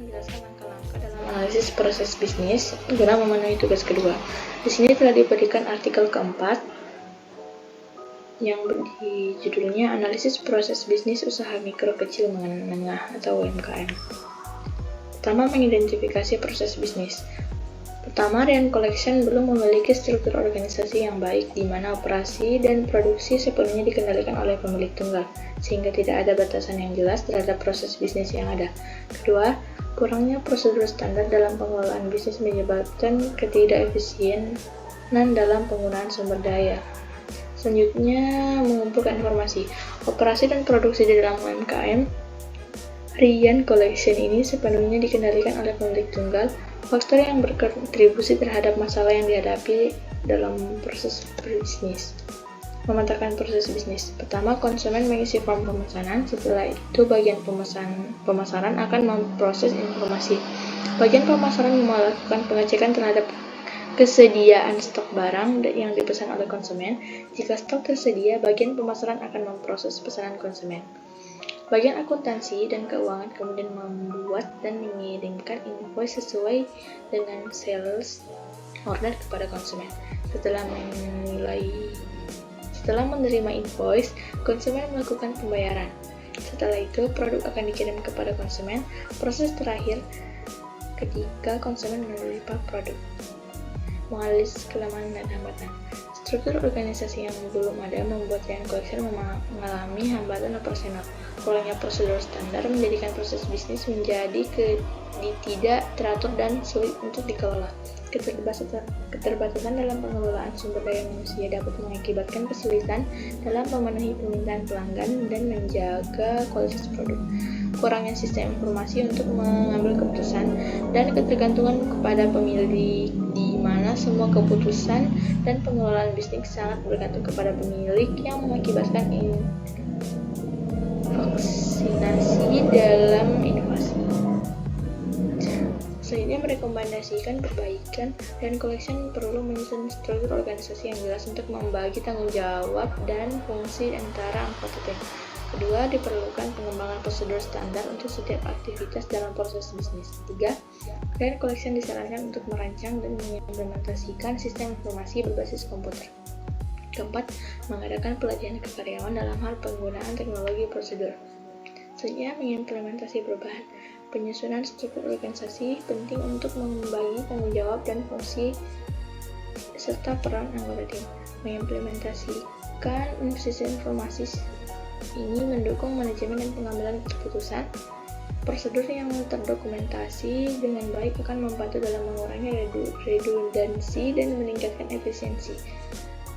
menjelaskan langkah-langkah dalam analisis proses bisnis guna memenuhi tugas kedua. Di sini telah diberikan artikel keempat yang di judulnya Analisis Proses Bisnis Usaha Mikro Kecil Menengah atau UMKM. Pertama, mengidentifikasi proses bisnis. Pertama, Ryan Collection belum memiliki struktur organisasi yang baik di mana operasi dan produksi sepenuhnya dikendalikan oleh pemilik tunggal, sehingga tidak ada batasan yang jelas terhadap proses bisnis yang ada. Kedua, kurangnya prosedur standar dalam pengelolaan bisnis menyebabkan ketidakefisienan dalam penggunaan sumber daya. Selanjutnya, mengumpulkan informasi. Operasi dan produksi di dalam UMKM Ryan Collection ini sepenuhnya dikendalikan oleh pemilik tunggal. Faktor yang berkontribusi terhadap masalah yang dihadapi dalam proses bisnis. Memetakan proses bisnis. Pertama, konsumen mengisi form pemesanan. Setelah itu, bagian pemasaran akan memproses informasi. Bagian pemasaran melakukan pengecekan terhadap kesediaan stok barang yang dipesan oleh konsumen. Jika stok tersedia, bagian pemasaran akan memproses pesanan konsumen. Bagian akuntansi dan keuangan kemudian membuat dan mengirimkan invoice sesuai dengan sales order kepada konsumen. Setelah menerima invoice, konsumen melakukan pembayaran. Setelah itu, produk akan dikirim kepada konsumen. Proses terakhir ketika konsumen menerima produk. Menganalisis kelemahan dan hambatan. Struktur organisasi yang belum ada membuat Ryan Collection mengalami hambatan operasional. Kurangnya prosedur standar menjadikan proses bisnis menjadi tidak teratur dan sulit untuk dikelola. Keterbatasan dalam pengelolaan sumber daya manusia dapat mengakibatkan kesulitan dalam memenuhi permintaan pelanggan dan menjaga kualitas produk. Kurangnya sistem informasi untuk mengambil keputusan dan ketergantungan kepada pemilik di mana semua keputusan dan pengelolaan bisnis sangat bergantung kepada pemilik yang mengakibatkan vaksinasi dalam inovasi. Selanjutnya, merekomendasikan perbaikan dan Collection perlu menyusun struktur organisasi yang jelas untuk membagi tanggung jawab dan fungsi antara anggota tim. Kedua, diperlukan pengembangan prosedur standar untuk setiap aktivitas dalam proses bisnis. 3. Ryan Collection disarankan untuk merancang dan mengimplementasikan sistem informasi berbasis komputer. Keempat, mengadakan pelatihan ke karyawan dalam hal penggunaan teknologi prosedur. Selanjutnya, mengimplementasi perubahan. Penyusunan struktur organisasi penting untuk membagi tanggung jawab dan fungsi serta peran anggota tim. Mengimplementasikan sistem informasi ini mendukung manajemen dan pengambilan keputusan. Prosedur yang terdokumentasi dengan baik akan membantu dalam mengurangi redundansi dan meningkatkan efisiensi.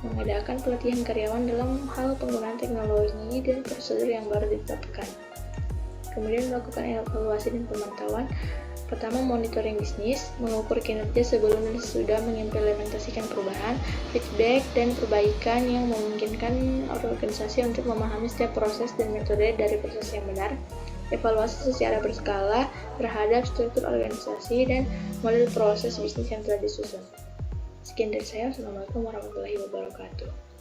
Mengadakan pelatihan karyawan dalam hal penggunaan teknologi dan prosedur yang baru ditetapkan. Kemudian melakukan evaluasi dan pemantauan. Pertama, monitoring bisnis, mengukur kinerja sebelum dan sesudah mengimplementasikan perubahan, feedback, dan perbaikan yang memungkinkan organisasi untuk memahami setiap proses dan metode dari proses yang benar, evaluasi secara berskala terhadap struktur organisasi dan model proses bisnis yang telah disusun. Sekian dari saya. Assalamualaikum warahmatullahi wabarakatuh.